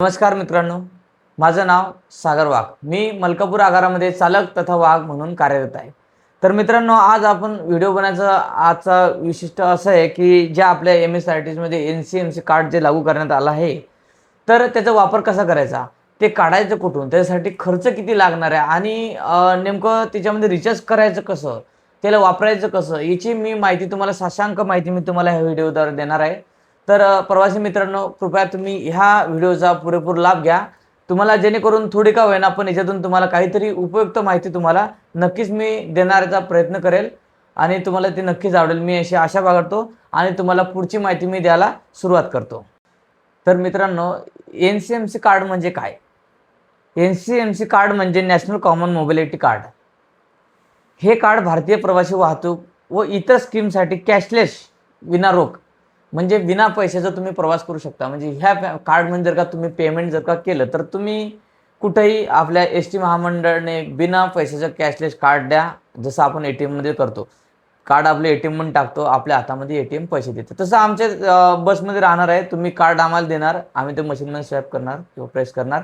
नमस्कार मित्रांनो, माझं नाव सागर वाघ. मी मलकापूर आगारामध्ये चालक तथा वाघ म्हणून कार्यरत आहे. तर मित्रांनो, आज आपण व्हिडिओ बनवायचा आजचा विशिष्ट असं आहे की ज्या आपल्या MSRTCमध्ये NCMC कार्ड जे लागू करण्यात आलं आहे, तर त्याचा वापर कसा करायचा, ते काढायचं कुठून, त्यासाठी खर्च किती लागणार आहे आणि नेमकं त्याच्यामध्ये रिचार्ज करायचं कसं, त्याला वापरायचं कसं, याची मी माहिती तुम्हाला साशांक माहिती मी तुम्हाला ह्या व्हिडिओद्वारे देणार आहे. तर प्रवासी मित्रांनो, कृपया तुम्ही ह्या व्हिडिओचा पुरेपूर लाभ घ्या. तुम्हाला जेणेकरून थोडी का होईना पण याच्यातून तुम्हाला काहीतरी उपयुक्त माहिती तुम्हाला नक्कीच मी देण्याचा प्रयत्न करेल आणि तुम्हाला ती नक्कीच आवडेल, मी अशी आशा बाळगतो आणि तुम्हाला पुढची माहिती मी द्यायला सुरुवात करतो. तर मित्रांनो, NCMC कार्ड म्हणजे काय? NCMC कार्ड म्हणजे नॅशनल कॉमन मोबिलिटी कार्ड. हे कार्ड भारतीय प्रवासी वाहतूक व इतर स्कीमसाठी कॅशलेस, विना रोख, म्हणजे बिना पैशाचा तुम्ही प्रवास करू शकता. म्हणजे ह्या कार्डमध्ये जर का तुम्ही पेमेंट जर का केलं तर तुम्ही कुठेही आपल्या ST महामंडळाने बिना पैशाचं कॅशलेस कार्ड द्या. जसं आपण ATMमध्ये करतो, कार्ड आपले ATMमध्ये टाकतो, आपल्या हातामध्ये ATM पैसे देतो. तसं आमच्या बसमध्ये राहणार आहे. तुम्ही कार्ड आम्हाला देणार, आम्ही ते मशीनमध्ये स्वॅप करणार किंवा प्रेस करणार,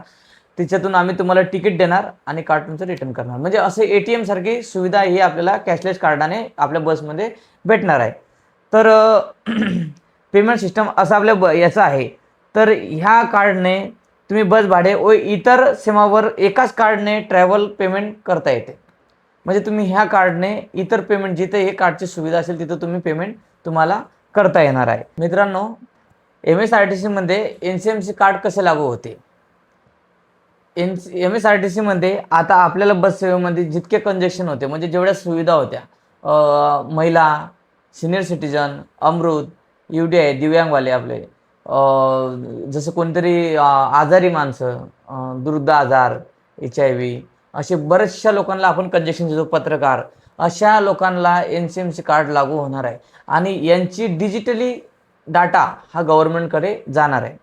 त्याच्यातून आम्ही तुम्हाला तिकीट देणार आणि कार्ड तुमचं रिटर्न करणार. म्हणजे असं ATM सारखी सुविधा ही आपल्याला कॅशलेस कार्डाने आपल्या बसमध्ये भेटणार आहे. तर पेमेंट सिस्टम असं आपल्या याचं आहे. तर ह्या कार्डने तुम्ही बस भाडे व इतर सेवावर एकाच कार्डने ट्रॅव्हल पेमेंट करता येते. म्हणजे तुम्ही ह्या कार्डने इतर पेमेंट जिथे हे कार्डची सुविधा असेल तिथं तुम्ही पेमेंट तुम्हाला करता येणार आहे. मित्रांनो, MSRTCमध्ये NCMC कार्ड कसे लागू होते? MSRTCमध्ये आता आपल्याला बस सेवेमध्ये जितके कंजेक्शन होते, म्हणजे जेवढ्या सुविधा होत्या, महिला, सिनियर सिटीजन, अमृत, UDI, दिव्यांगवाले आपले, जसं कोणतरी आजारी माणसं, वृद्ध आजार, HIV, असे बऱ्याचशा लोकांना आपण कंजेक्शन देतो, पत्रकार, अशा लोकांना NCMC कार्ड लागू होणार आहे आणि यांची डिजिटली डाटा हा गव्हर्नमेंटकडे जाणार आहे.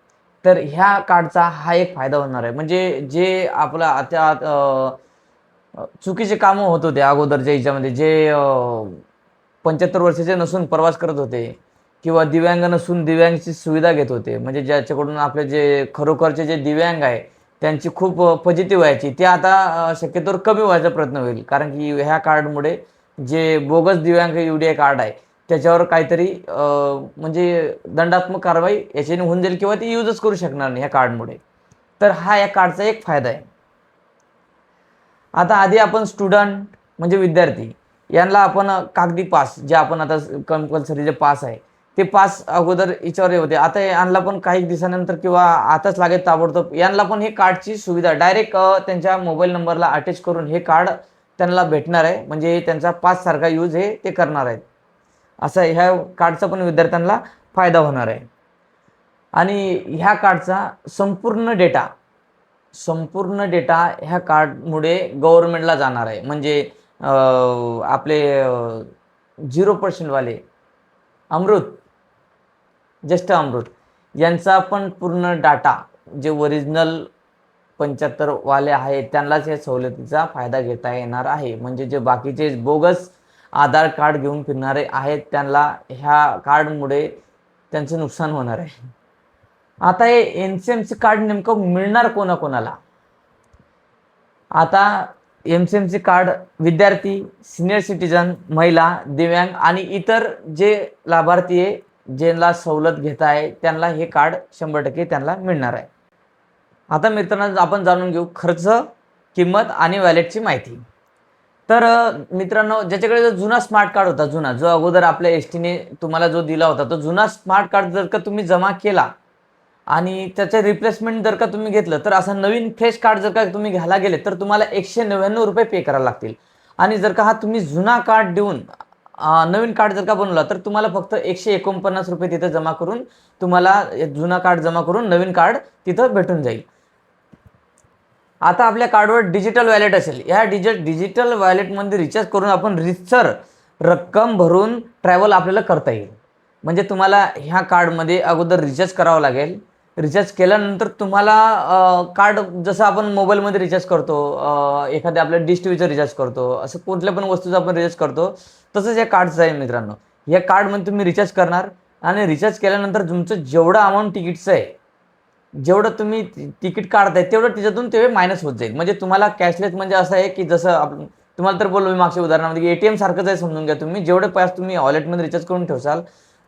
तर ह्या कार्डचा हा एक फायदा होणार आहे. म्हणजे जे आपला आता चुकीचे कामं होत होते अगोदरच्या ह्याच्यामध्ये, जे 75 वर्षाचे नसून प्रवास करत होते किंवा दिव्यांग नसून दिव्यांगची सुविधा घेत होते, म्हणजे ज्याच्याकडून आपले जे खरोखरचे जे दिव्यांग आहे त्यांची खूप फजिती व्हायची, ते आता शक्यतोवर कमी व्हायचा प्रयत्न होईल. कारण की ह्या कार्डमुळे जे बोगस दिव्यांग UDI कार्ड आहे त्याच्यावर काहीतरी म्हणजे दंडात्मक कारवाई याच्याने होऊन जाईल किंवा ते यूजच करू शकणार नाही ह्या कार्डमुळे. तर हा या कार्डचा एक फायदा आहे. आता आधी आपण स्टुडंट म्हणजे विद्यार्थी यांना आपण कागदी पास, जे आपण आता कंपल्सरी जे पास आहे ते पास अगोदर याच्यावर होते, आता यांना पण काही दिवसानंतर किंवा आताच लागेल ताबडतोब यांना पण हे कार्डची सुविधा डायरेक्ट त्यांच्या मोबाईल नंबरला अटॅच करून हे कार्ड त्यांना भेटणार आहे. म्हणजे त्यांचा पास सारखा यूज हे ते करणार आहेत. असा ह्या कार्डचा पण विद्यार्थ्यांना फायदा होणार आहे. आणि ह्या कार्डचा संपूर्ण डेटा ह्या कार्डमुळे गव्हर्नमेंटला जाणार आहे. म्हणजे आपले 0% वाले अमृत, ज्येष्ठ अमृत यांचा पण पूर्ण डाटा, जे ओरिजिनल 75 वाले आहेत त्यांनाच या सवलतीचा फायदा घेता येणार आहे. म्हणजे जे बाकीचे बोगस आधार कार्ड घेऊन फिरणारे आहेत त्यांना ह्या कार्डमुळे त्यांचं नुकसान होणार आहे. आता हे NCMC कार्ड नेमकं मिळणार कोणाकोणाला? आता NCMC कार्ड विद्यार्थी, सिनियर सिटीजन, महिला, दिव्यांग आणि इतर जे लाभार्थी आहे ज्यांना सवलत घेता आहे त्यांना हे कार्ड 100% त्यांना मिळणार आहे. आता मित्रांनो, आपण जाणून घेऊ खर्च, किंमत आणि वॅलेटची माहिती. तर मित्रांनो, ज्याच्याकडे जो जुना स्मार्ट कार्ड होता, जो अगोदर आपल्या STने तुम्हाला जो दिला होता, तो जुना स्मार्ट कार्ड जर का तुम्ही जमा केला आणि त्याचं रिप्लेसमेंट जर का तुम्ही घेतलं, तर असं नवीन फ्रेश कार्ड जर का तुम्ही घ्यायला गेले तर तुम्हाला ₹199 पे करावे लागतील. आणि जर का हा तुम्ही जुना कार्ड देऊन नवीन कार्ड जर का बनवला तर तुम्हाला फक्त ₹149 तिथं जमा करून तुम्हाला जुना कार्ड जमा करून नवीन कार्ड तिथं भेटून जाईल. आता आपल्या कार्डवर डिजिटल वॅलेट असेल. ह्या डिजिटल वॅलेटमध्ये रिचार्ज करून आपण रितसर रक्कम भरून ट्रॅव्हल आपल्याला करता येईल. म्हणजे तुम्हाला ह्या कार्डमध्ये अगोदर रिचार्ज करावं लागेल. रिचार्ज केल्यानंतर तुम्हाला कार्ड, जसं आपण मोबाईलमध्ये रिचार्ज करतो, एखाद्या आपल्या डिश टीव्हीचं रिचार्ज करतो, असं कुठल्या पण वस्तूचं आपण रिचार्ज करतो, तसंच या कार्डचं आहे मित्रांनो. या कार्डमध्ये तुम्ही रिचार्ज करणार आणि रिचार्ज केल्यानंतर तुमचं जेवढं अमाऊंट तिकीटचं आहे जेवढं तुम्ही तिकीट काढताय तेवढं त्याच्यातून ते मायनस होत जाईल. म्हणजे तुम्हाला कॅशलेस म्हणजे असं आहे की जसं आपण तुम्हाला तर बोललो मी मागच्या उदाहरणामध्ये की एटीएम सारखंच आहे समजून घ्या तुम्ही. जेवढे पैसे तुम्ही वॉलेटमध्ये रिचार्ज करून ठेवसाल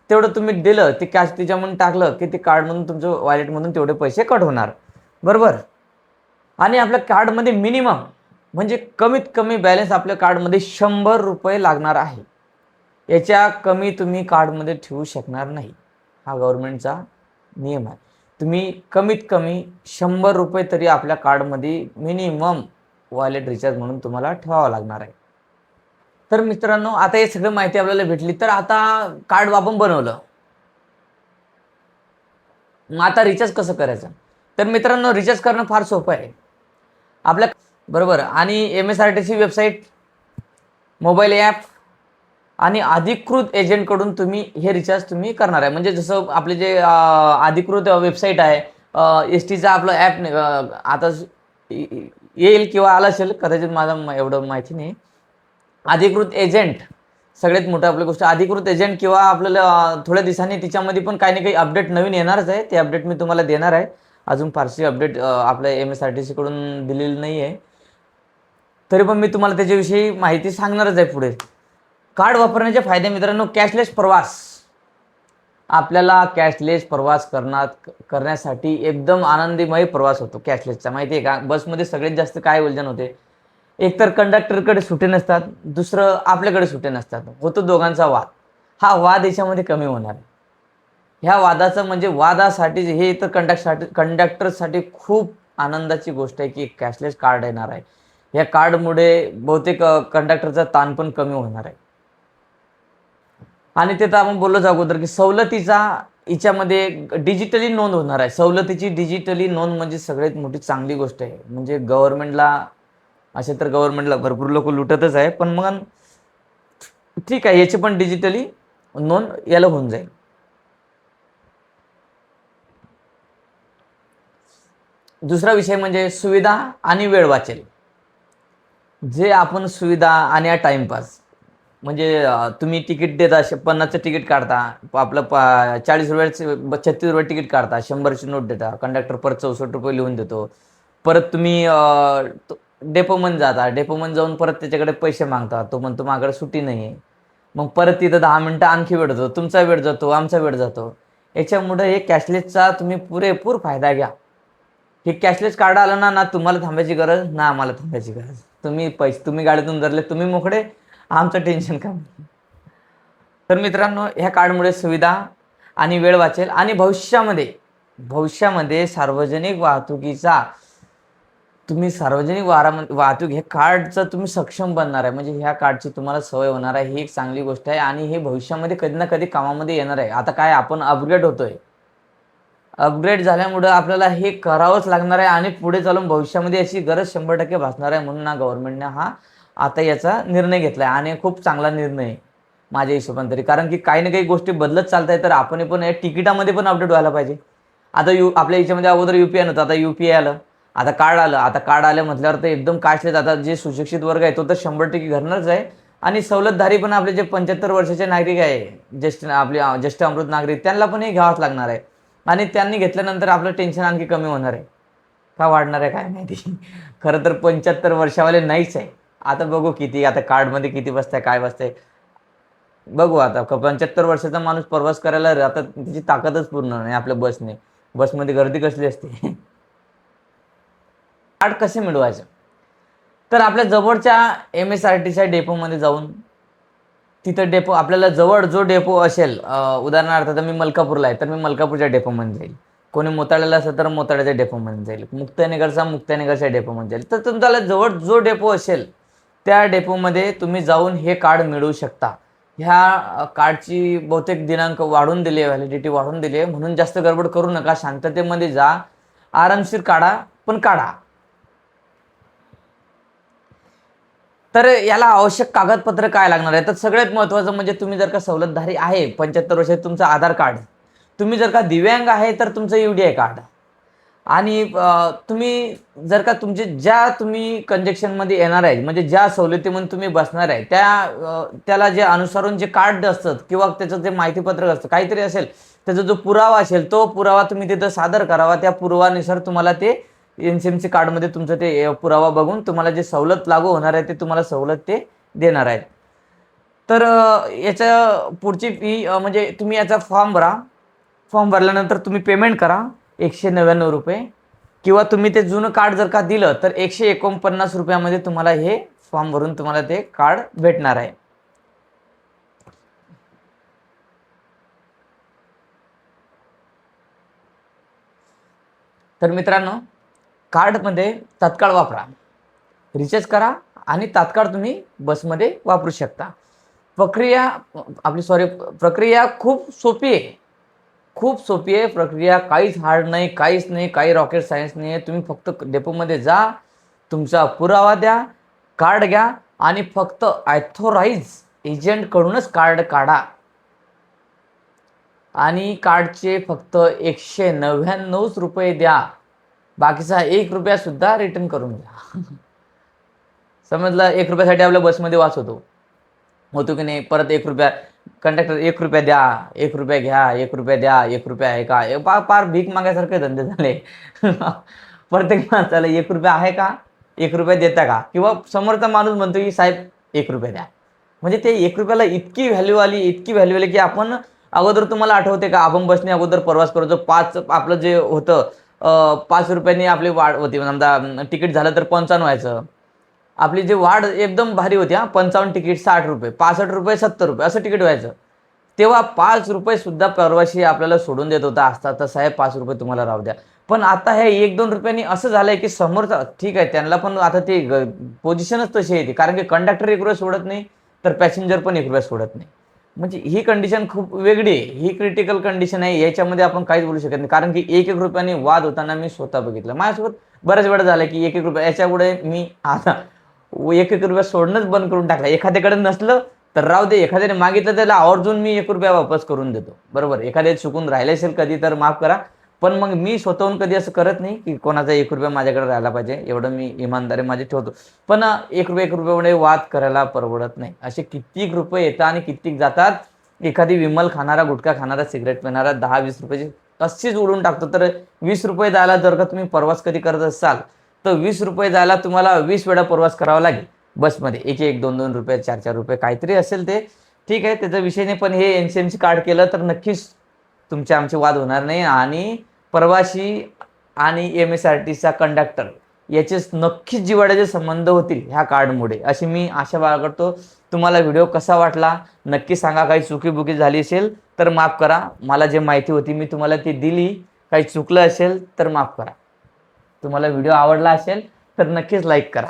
तेवढं तुम्ही दिलं ते कॅश त्याच्यामधून टाकलं की ते कार्डमधून तुमच्या वॉलेटमधून तेवढे पैसे कट होणार, बरोबर. आणि आपल्या कार्डमध्ये मिनिमम म्हणजे कमीत कमी बॅलन्स आपल्या कार्डमध्ये ₹100 लागणार आहे. याच्या कमी तुम्ही कार्डमध्ये ठेवू शकणार नाही. हा गव्हर्नमेंटचा नियम आहे. तुम्ही कमीत कमी ₹100 तरी आपल्या कार्डमध्ये मिनिमम वॉलेट रिचार्ज म्हणून तुम्हाला ठेवावं लागणार आहे. तर मित्रांनो, आता हे सगळं माहिती आपल्याला भेटली. तर आता कार्ड आपण बनवलं. मग आता रिचार्ज कसं करायचं? तर मित्रांनो, रिचार्ज करणं फार सोपं आहे. आपल्या बरोबर आणि MSRTC वेबसाईट, मोबाईल ॲप आणि अधिकृत एजंटकडून तुम्ही हे रिचार्ज तुम्ही करणार आहे. म्हणजे जसं आपले जे अधिकृत वेबसाईट आहे, STचं आपलं ॲप आता येईल किंवा आलं असेल कदाचित, माझं एवढं माहिती नाही. अधिकृत एजंट सगळ्यात मोठं आपली गोष्ट, अधिकृत एजंट किंवा आपल्याला थोड्या दिवसांनी तिच्यामध्ये पण काही ना काही अपडेट नवीन येणारच आहे. ते अपडेट मी तुम्हाला देणार आहे. अजून फारशी अपडेट आपल्या MSRTC कडून दिलेली नाही आहे. तरी पण मी तुम्हाला त्याच्याविषयी माहिती सांगणारच आहे पुढे. कार्ड वापरण्याचे फायदे मित्रांनो, कॅशलेस प्रवास. आपल्याला कॅशलेस प्रवास करण्यासाठी एकदम आनंदीमय प्रवास होतो कॅशलेसचा. माहिती आहे का? बसमध्ये सगळ्यात जास्त काय उलझन होते? एकतर कंडक्टरकडे सुटे नसतात, दुसरं आपल्याकडे सुटे नसतात. होतो दोघांचा वाद. हा वाद याच्यामध्ये कमी होणार आहे. ह्या वादाचं म्हणजे वादासाठी हे तर कंडक्टरसाठी खूप आनंदाची गोष्ट आहे की कॅशलेस कार्ड येणार आहे. या कार्डमुळे बहुतेक कंडक्टरचा ताण पण कमी होणार आहे. आणि ते तर आपण बोललोच अगोदर की सवलतीचा हिच्यामध्ये डिजिटली नोंद होणार आहे. सवलतीची डिजिटली नोंद म्हणजे सगळ्यात मोठी चांगली गोष्ट आहे. म्हणजे गव्हर्नमेंटला असे तर गव्हर्नमेंटला भरपूर लोक लुटतच आहे, पण मग ठीक आहे, याची पण डिजिटली नोंद याला होऊन जाईल. दुसरा विषय म्हणजे सुविधा आणि वेळ वाचेल. जे आपण सुविधा आणि टाइमपास म्हणजे तुम्ही तिकीट देता, 50चं तिकीट काढता, आपलं ₹40 ₹36 तिकीट काढता, 100ची नोट देता, कंडक्टर परत ₹64 लिहून देतो. परत तुम्ही डेपोमध्ये जाता, डेपोमध्ये जाऊन परत त्याच्याकडे पैसे मागता, तो म्हणतो माझ्याकडे सुट्टी नाही आहे. मग परत तिथं 10 मिनटं आणखी वेळ जातो, तुमचा वेळ जातो, आमचा वेळ जातो. याच्यामुळे हे कॅशलेसचा तुम्ही पुरेपूर फायदा घ्या. हे कॅशलेस कार्ड आलं ना, ना तुम्हाला थांबायची गरज ना आम्हाला थांबायची गरज. तुम्ही गाडीतून उतरले, तुम्ही मोकळे, आमचं टेन्शन कमी. तर मित्रांनो, ह्या कार्डमुळे सुविधा आणि वेळ वाचेल आणि भविष्यामध्ये सार्वजनिक वाहतुकीचा सार्वजनिक वाहतूक हे कार्डचं तुम्ही सक्षम बनणार आहे. म्हणजे ह्या कार्डची तुम्हाला सवय होणार आहे. ही एक चांगली गोष्ट आहे आणि हे भविष्यामध्ये कधी ना कधी कामामध्ये येणार आहे. आता काय आपण अपग्रेड होतोय. अपग्रेड झाल्यामुळं आपल्याला हे करावंच लागणार आहे आणि पुढे चालून भविष्यामध्ये याची गरज 100% भासणार आहे. म्हणून गव्हर्नमेंटने आता याचा निर्णय घेतला आहे आणि खूप चांगला निर्णय आहे माझ्या हिशोबाने तरी. कारण की काही ना काही गोष्टी बदलत चालत आहेत, तर आपण पण या तिकिटामध्ये पण अपडेट व्हायला पाहिजे. आता आपल्या याच्यामध्ये अगोदर UPI नव्हतं, आता UPI आलं, आता कार्ड आलं. आता कार्ड आलं म्हटल्यावर तर एकदम कॅशलेस. आता जे सुशिक्षित वर्ग आहे तो तर 100% घरणारच आहे आणि सवलतधारी पण आपले जे 75 वर्षाचे नागरिक आहे, ज्येष्ठ अमृत नागरिक, त्यांना पण हे घ्यावंच लागणार आहे. आणि त्यांनी घेतल्यानंतर आपलं टेन्शन आणखी कमी होणार आहे. का वाढणार आहे काय माहिती. खरं तर 75 वर्षावाले नाहीच आहे. आता बघू किती, आता कार्डमध्ये किती बसतंय काय बसतंय बघू. आता 75 वर्षाचा माणूस प्रवास करायला आता त्याची ताकदच पूर्ण नाही आपल्या बसमध्ये गर्दी कसली असते. कार्ड कसे मिळवायचं? तर आपल्या जवळच्या MSRTC डेपोमध्ये जाऊन, तिथं डेपो आपल्याला जवळ जो डेपो असेल, उदाहरणार्थ तर मी मलकापूरला आहे तर मी मलकापूरच्या डेपोमध्ये जाईल. कोणी मोताळ्याला असेल तर मोताळ्याच्या डेपोमध्ये जाईल. मुक्ताईनगरच्या डेपोमध्ये जाईल. तर तुमच्याला जवळ जो डेपो असेल त्या डेपोमध्ये तुम्ही जाऊन हे कार्ड मिळवू शकता. ह्या कार्डची बहुतेक दिनांक वाढून दिली आहे, व्हॅलिडिटी वाढून दिली आहे. म्हणून जास्त गडबड करू नका, शांततेमध्ये जा, आरामशीर काढा, पण काढा. तर याला आवश्यक कागदपत्र काय लागणार आहे? तर सगळ्यात महत्त्वाचं म्हणजे तुम्ही जर का सवलतधारी आहे, 75 वर्षात तुमचं आधार कार्ड, तुम्ही जर का दिव्यांग आहे तर तुमचं UDI कार्ड, आणि तुम्ही जर का तुम्ही कंजक्शनमध्ये येणार आहे, म्हणजे ज्या सवलतीमध्ये तुम्ही बसणार आहे त्याला जे अनुसरून जे कार्ड असतं किंवा त्याचं जे माहितीपत्रक असतं काहीतरी असेल, त्याचा जो पुरावा असेल तो पुरावा तुम्ही तिथं सादर करावा. त्या पुरावानुसार तुम्हाला ते NCMC कार्डमध्ये तुमचं ते पुरावा बघून तुम्हाला जे सवलत लागू होणार आहे ते तुम्हाला सवलत ते देणार आहेत. तर याच्या पुढची फी म्हणजे तुम्ही याचा फॉर्म भरा. फॉर्म भरल्यानंतर तुम्ही पेमेंट करा ₹199 किंवा तुम्ही ते जुनं कार्ड जर का दिलं तर ₹149 तुम्हाला हे फॉर्म भरून तुम्हाला ते कार्ड भेटणार आहे. तर मित्रांनो, कार्डमध्ये तात्काळ वापरा, रिचार्ज करा आणि तात्काळ तुम्ही बसमध्ये वापरू शकता. प्रक्रिया खूप सोपी आहे. खूप सोपी आहे प्रक्रिया, काहीच हार्ड नाही, काहीच नाही, काही रॉकेट सायन्स नाही आहे. तुम्ही फक्त डेपोमध्ये जा, तुमचा पुरावा द्या, कार्ड घ्या आणि फक्त ॲथोराईज एजंटकडूनच कार्ड काढा आणि कार्डचे फक्त ₹199 द्या. बाकीचा ₹1 रिटर्न करून द्या. समजलं? ₹1 आपल्या बसमध्ये वास होतो की नाही? परत ₹1 कंडक्टर ₹1 द्या, ₹1 घ्या, ₹1 द्या, ₹1 आहे का? पार भीक मागायसारखे धंदे झाले. प्रत्येक माणसाला ₹1 आहे का? ₹1 देता का? किंवा समोरचा माणूस म्हणतो की साहेब ₹1 द्या. म्हणजे ते ₹1ला इतकी व्हॅल्यू आली की आपण अगोदर तुम्हाला आठवते का? आपण बसने अगोदर प्रवास करायचो. आपलं जे होतं ₹5 आपली वाढ होती. समजा तिकीट झालं तर 55 व्हायचं. आपली जी वाढ एकदम भारी होती 55 तिकीट ₹60, ₹65, ₹70 असं तिकीट व्हायचं. तेव्हा ₹5 सुद्धा प्रवासी आपल्याला सोडून देत होता असता तर साहेब ₹5 तुम्हाला राहू द्या. पण आता हे 1-2 रुपयांनी असं झालंय की समोरचा ठीक आहे त्यांना पण आता ते पोझिशनच तशी येते. कारण की कंडक्टर ₹1 सोडत नाही, तर पॅसेंजर पण ₹1 सोडत नाही. म्हणजे ही कंडिशन खूप वेगळी आहे. ही क्रिटिकल कंडिशन आहे. याच्यामध्ये आपण काहीच बोलू शकत नाही. कारण की ₹1-1 वाद होताना मी स्वतः बघितलं. माझ्यासोबत बऱ्याच वेळा झालं की ₹1-1 याच्यापुढे मी आता ₹1 सोडणंच बंद करून टाकला. एखाद्याकडे नसलं तर राहू दे, एखाद्याने मागितलं त्याला आवर्जून मी ₹1 वापस करून देतो. बरोबर. एखाद्याने चुकून राहिलं असेल कधी तर माफ करा. पण मग मी स्वतःहून कधी असं करत नाही की कोणाचा ₹1 माझ्याकडे राहायला पाहिजे. एवढं मी इमानदारी माझी ठेवतो. पण ₹1 वाद करायला परवडत नाही. असे कित्येक रुपये येतात आणि कित्येक जातात. एखादी विमल खाणारा, गुटखा खाणारा, सिगारेट पिणारा ₹10-20 अशीच उडवून टाकतो. तर ₹20 जायला जर का तुम्ही प्रवास कधी करत असाल तर ₹20 जायला तुम्हाला 20 वेळा प्रवास करावा लागेल बसमध्ये. ₹1-1, ₹2-2, ₹4-4 काहीतरी असेल ते. ठीक आहे, त्याचा विषय नाही. पण हे NCMC कार्ड केलं तर नक्कीच तुमचे आमचे वाद होणार नाही आणि प्रवासी आणि MSRTCचा कंडक्टर याचेच नक्कीच जिव्हाळ्याचे संबंध होतील ह्या कार्डमुळे, अशी मी आशा बाळगतो. तुम्हाला व्हिडिओ कसा वाटला नक्की सांगा. काही चुकीबुकी झाली असेल तर माफ करा. मला जे माहिती होती मी तुम्हाला ती दिली. काही चुकलं असेल तर माफ करा. तुम्हाला व्हिडिओ आवडला असेल तर नक्कीच लाईक करा.